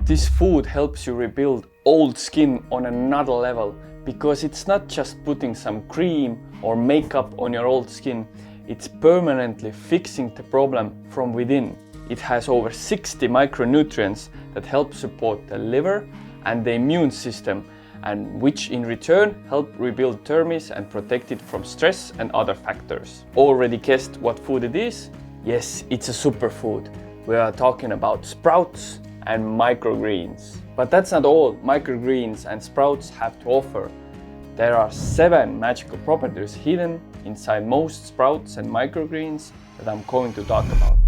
This food helps you rebuild old skin on another level because it's not just putting some cream or makeup on your old skin, it's permanently fixing the problem from within. It has over 60 micronutrients that help support the liver and the immune system, and which in return help rebuild dermis and protect it from stress and other factors. Already guessed what food it is? Yes, it's a superfood. We are talking about sprouts and microgreens. But that's not all microgreens and sprouts have to offer. There are 7 magical properties hidden inside most sprouts and microgreens that I'm going to talk about.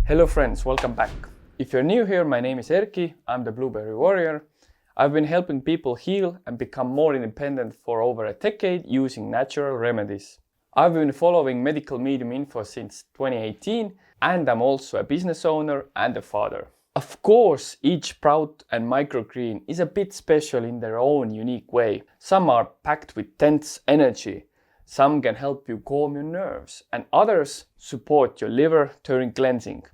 Hello friends, welcome back. If you're new here, my name is Erki, I'm the Blueberry Warrior. I've been helping people heal and become more independent for over a decade using natural remedies. I've been following medical medium info since 2018, and I'm also a business owner and a father. Of course, each sprout and microgreen is a bit special in their own unique way. Some are packed with tense energy, some can help you calm your nerves, and others support your liver during cleansing.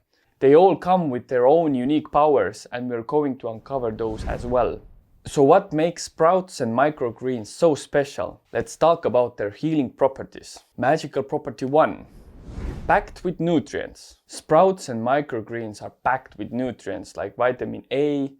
They all come with their own unique powers, and we're going to uncover those as well. So what makes sprouts and microgreens so special? Let's talk about their healing properties. Magical property 1. Packed with nutrients. Sprouts and microgreens are packed with nutrients like vitamin A,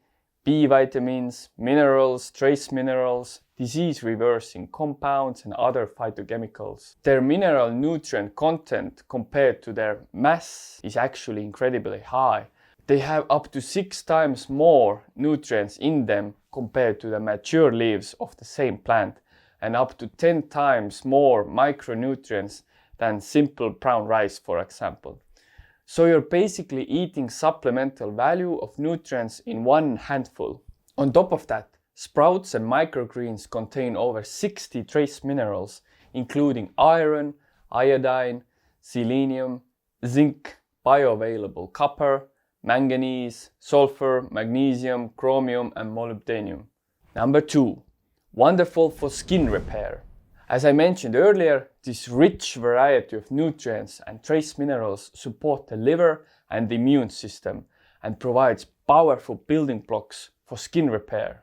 B vitamins, minerals, trace minerals, disease-reversing compounds and other phytochemicals. Their mineral nutrient content compared to their mass is actually incredibly high. They have up to 6 times more nutrients in them compared to the mature leaves of the same plant, and up to 10 times more micronutrients than simple brown rice, for example. So you're basically eating supplemental value of nutrients in one handful. On top of that, sprouts and microgreens contain over 60 trace minerals, including iron, iodine, selenium, zinc, bioavailable copper, manganese, sulfur, magnesium, chromium, and molybdenum. Number 2. Wonderful for skin repair. As I mentioned earlier, this rich variety of nutrients and trace minerals support the liver and the immune system and provides powerful building blocks for skin repair.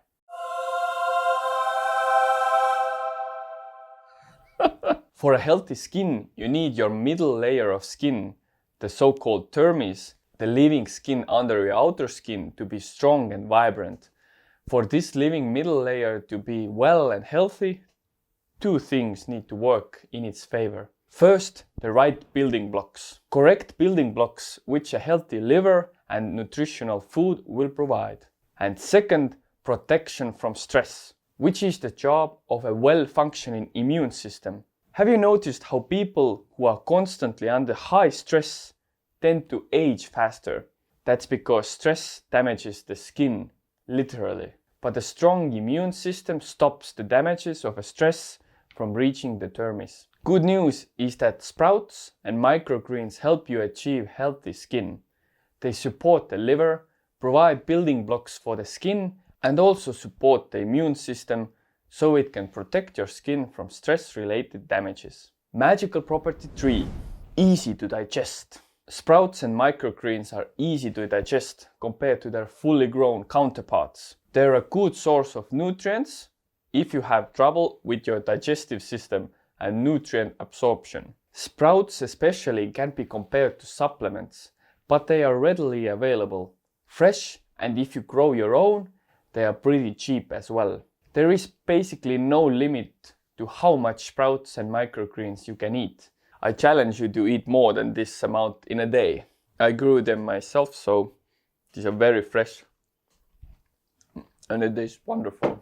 For a healthy skin, you need your middle layer of skin, the so-called dermis, the living skin under your outer skin, to be strong and vibrant. For this living middle layer to be well and healthy, 2 things need to work in its favor. First, the right building blocks. Correct building blocks which a healthy liver and nutritional food will provide. And second, protection from stress, which is the job of a well-functioning immune system. Have you noticed how people who are constantly under high stress tend to age faster? That's because stress damages the skin, literally. But a strong immune system stops the damages of a stress from reaching the dermis. Good news is that sprouts and microgreens help you achieve healthy skin. They support the liver, provide building blocks for the skin, and also support the immune system so it can protect your skin from stress-related damages. Magical property 3. Easy to digest. Sprouts and microgreens are easy to digest compared to their fully grown counterparts. They're a good source of nutrients if you have trouble with your digestive system and nutrient absorption. Sprouts especially can be compared to supplements, but they are readily available, fresh, and if you grow your own, they are pretty cheap as well. There is basically no limit to how much sprouts and microgreens you can eat. I challenge you to eat more than this amount in a day. I grew them myself, so these are very fresh and it is wonderful.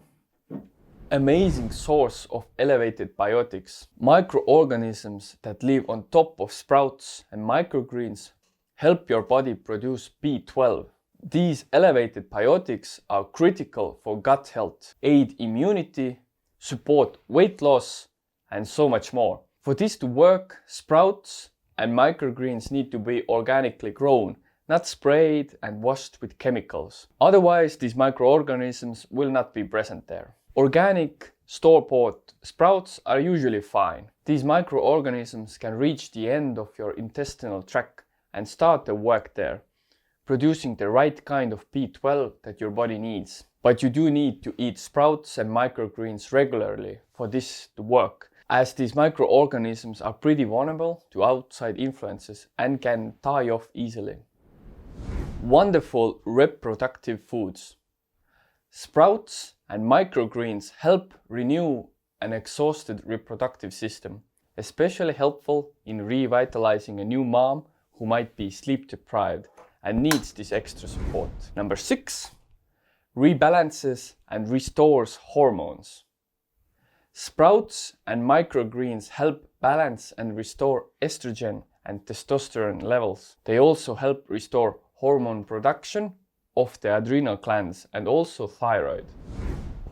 Amazing source of elevated biotics. Microorganisms that live on top of sprouts and microgreens help your body produce B12. These elevated biotics are critical for gut health, aid immunity, support weight loss, and so much more. For this to work, sprouts and microgreens need to be organically grown, not sprayed and washed with chemicals. Otherwise, these microorganisms will not be present there. Organic, store-bought sprouts are usually fine. These microorganisms can reach the end of your intestinal tract and start their work there. producing the right kind of B12 that your body needs. But you do need to eat sprouts and microgreens regularly for this to work, as these microorganisms are pretty vulnerable to outside influences and can die off easily. Wonderful reproductive foods. Sprouts and microgreens help renew an exhausted reproductive system, especially helpful in revitalizing a new mom who might be sleep deprived and needs this extra support. Number 6, rebalances and restores hormones. Sprouts and microgreens help balance and restore estrogen and testosterone levels. They also help restore hormone production of the adrenal glands and also thyroid.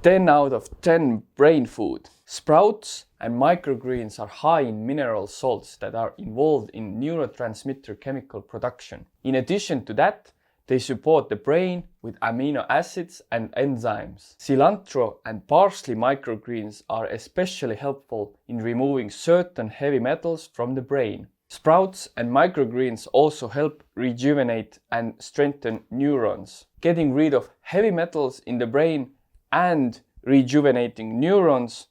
10 out of 10 brain food. Sprouts and microgreens are high in mineral salts that are involved in neurotransmitter chemical production. In addition to that, they support the brain with amino acids and enzymes. Cilantro and parsley microgreens are especially helpful in removing certain heavy metals from the brain. Sprouts and microgreens also help rejuvenate and strengthen neurons. Getting rid of heavy metals in the brain and rejuvenating neurons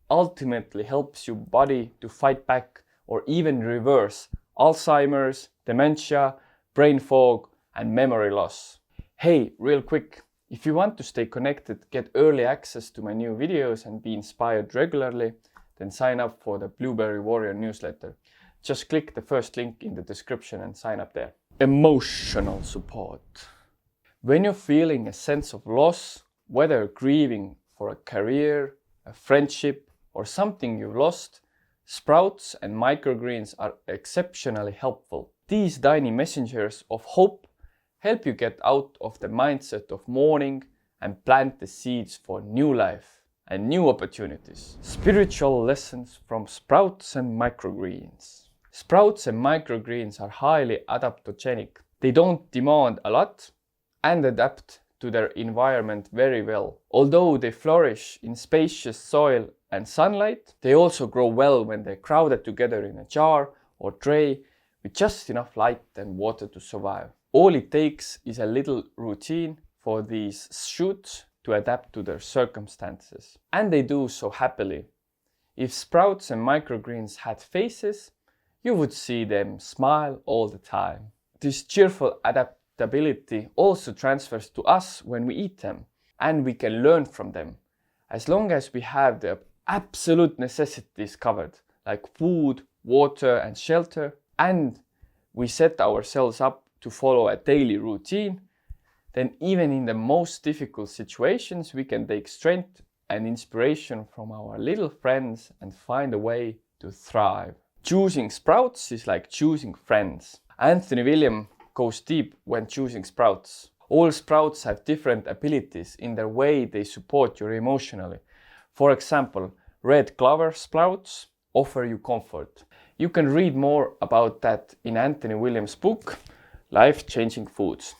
ultimately helps your body to fight back or even reverse Alzheimer's, dementia, brain fog, and memory loss. Hey, real quick, if you want to stay connected, get early access to my new videos and be inspired regularly, then sign up for the Blueberry Warrior newsletter. Just click the first link in the description and sign up there. Emotional support. When you're feeling a sense of loss, whether grieving for a career, a friendship, or something you've lost, sprouts and microgreens are exceptionally helpful. These tiny messengers of hope help you get out of the mindset of mourning and plant the seeds for new life and new opportunities. Spiritual lessons from sprouts and microgreens. Sprouts and microgreens are highly adaptogenic. They don't demand a lot and adapt to their environment very well. Although they flourish in spacious soil and sunlight, they also grow well when they're crowded together in a jar or tray with just enough light and water to survive. All it takes is a little routine for these shoots to adapt to their circumstances. And they do so happily. If sprouts and microgreens had faces, you would see them smile all the time. This cheerful adaptability also transfers to us when we eat them, and we can learn from them. As long as we have the absolute necessities covered, like food, water, and shelter, and we set ourselves up to follow a daily routine, then even in the most difficult situations, we can take strength and inspiration from our little friends and find a way to thrive. Choosing sprouts is like choosing friends. Anthony William goes deep when choosing sprouts. All sprouts have different abilities in the way they support you emotionally. For example, red clover sprouts offer you comfort. You can read more about that in Anthony Williams' book, Life-Changing Foods.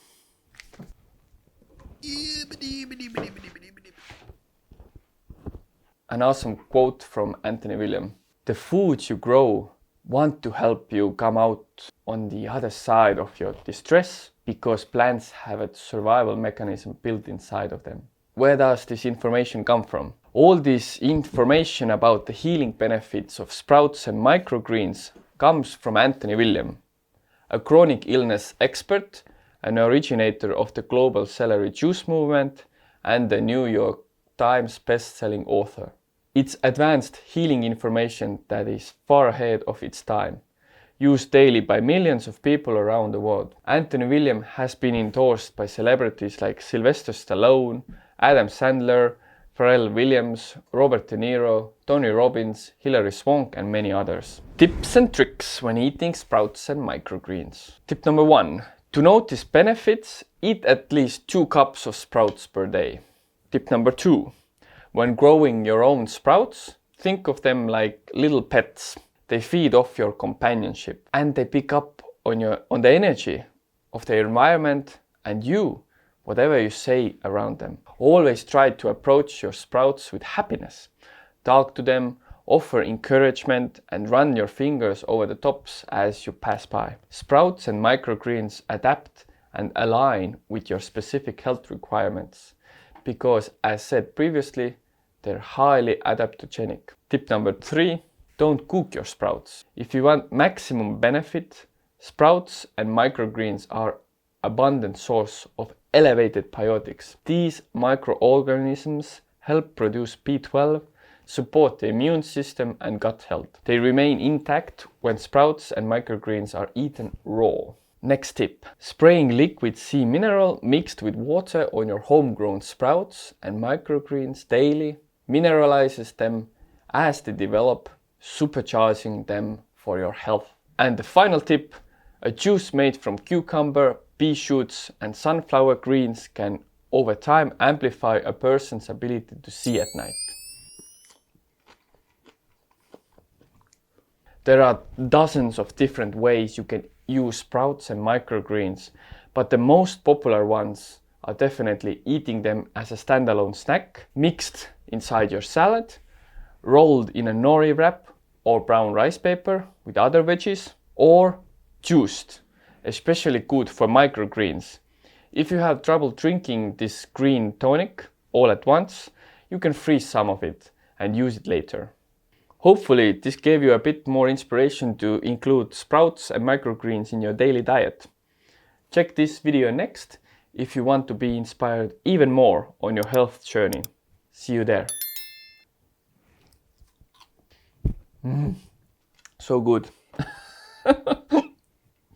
An awesome quote from Anthony Williams. The foods you grow want to help you come out on the other side of your distress because plants have a survival mechanism built inside of them. Where does this information come from? All this information about the healing benefits of sprouts and microgreens comes from Anthony Williams, a chronic illness expert, an originator of the global celery juice movement, and the New York Times best-selling author. It's advanced healing information that is far ahead of its time, used daily by millions of people around the world. Anthony Williams has been endorsed by celebrities like Sylvester Stallone, Adam Sandler, Pharrell Williams, Robert De Niro, Tony Robbins, Hilary Swank, and many others. Tips and tricks when eating sprouts and microgreens. Tip number 1. To notice benefits, eat at least 2 cups of sprouts per day. Tip number 2. When growing your own sprouts, think of them like little pets. They feed off your companionship and they pick up on the energy of the environment and you, whatever you say around them. Always try to approach your sprouts with happiness. Talk to them, offer encouragement, and run your fingers over the tops as you pass by. Sprouts and microgreens adapt and align with your specific health requirements. Because, as said previously, they're highly adaptogenic. Tip number 3, don't cook your sprouts. If you want maximum benefit, sprouts and microgreens are abundant source of elevated biotics. These microorganisms help produce B12, support the immune system and gut health. They remain intact when sprouts and microgreens are eaten raw. Next tip, spraying liquid sea mineral mixed with water on your homegrown sprouts and microgreens daily mineralizes them as they develop, supercharging them for your health. And the final tip, a juice made from cucumber, pea shoots and sunflower greens can over time amplify a person's ability to see at night. There are dozens of different ways you can use sprouts and microgreens, but the most popular ones are definitely eating them as a standalone snack, mixed inside your salad, rolled in a nori wrap or brown rice paper with other veggies, or juiced, especially good for microgreens. If you have trouble drinking this green tonic all at once, you can freeze some of it and use it later. Hopefully this gave you a bit more inspiration to include sprouts and microgreens in your daily diet. Check this video next if you want to be inspired even more on your health journey. See you there. So good.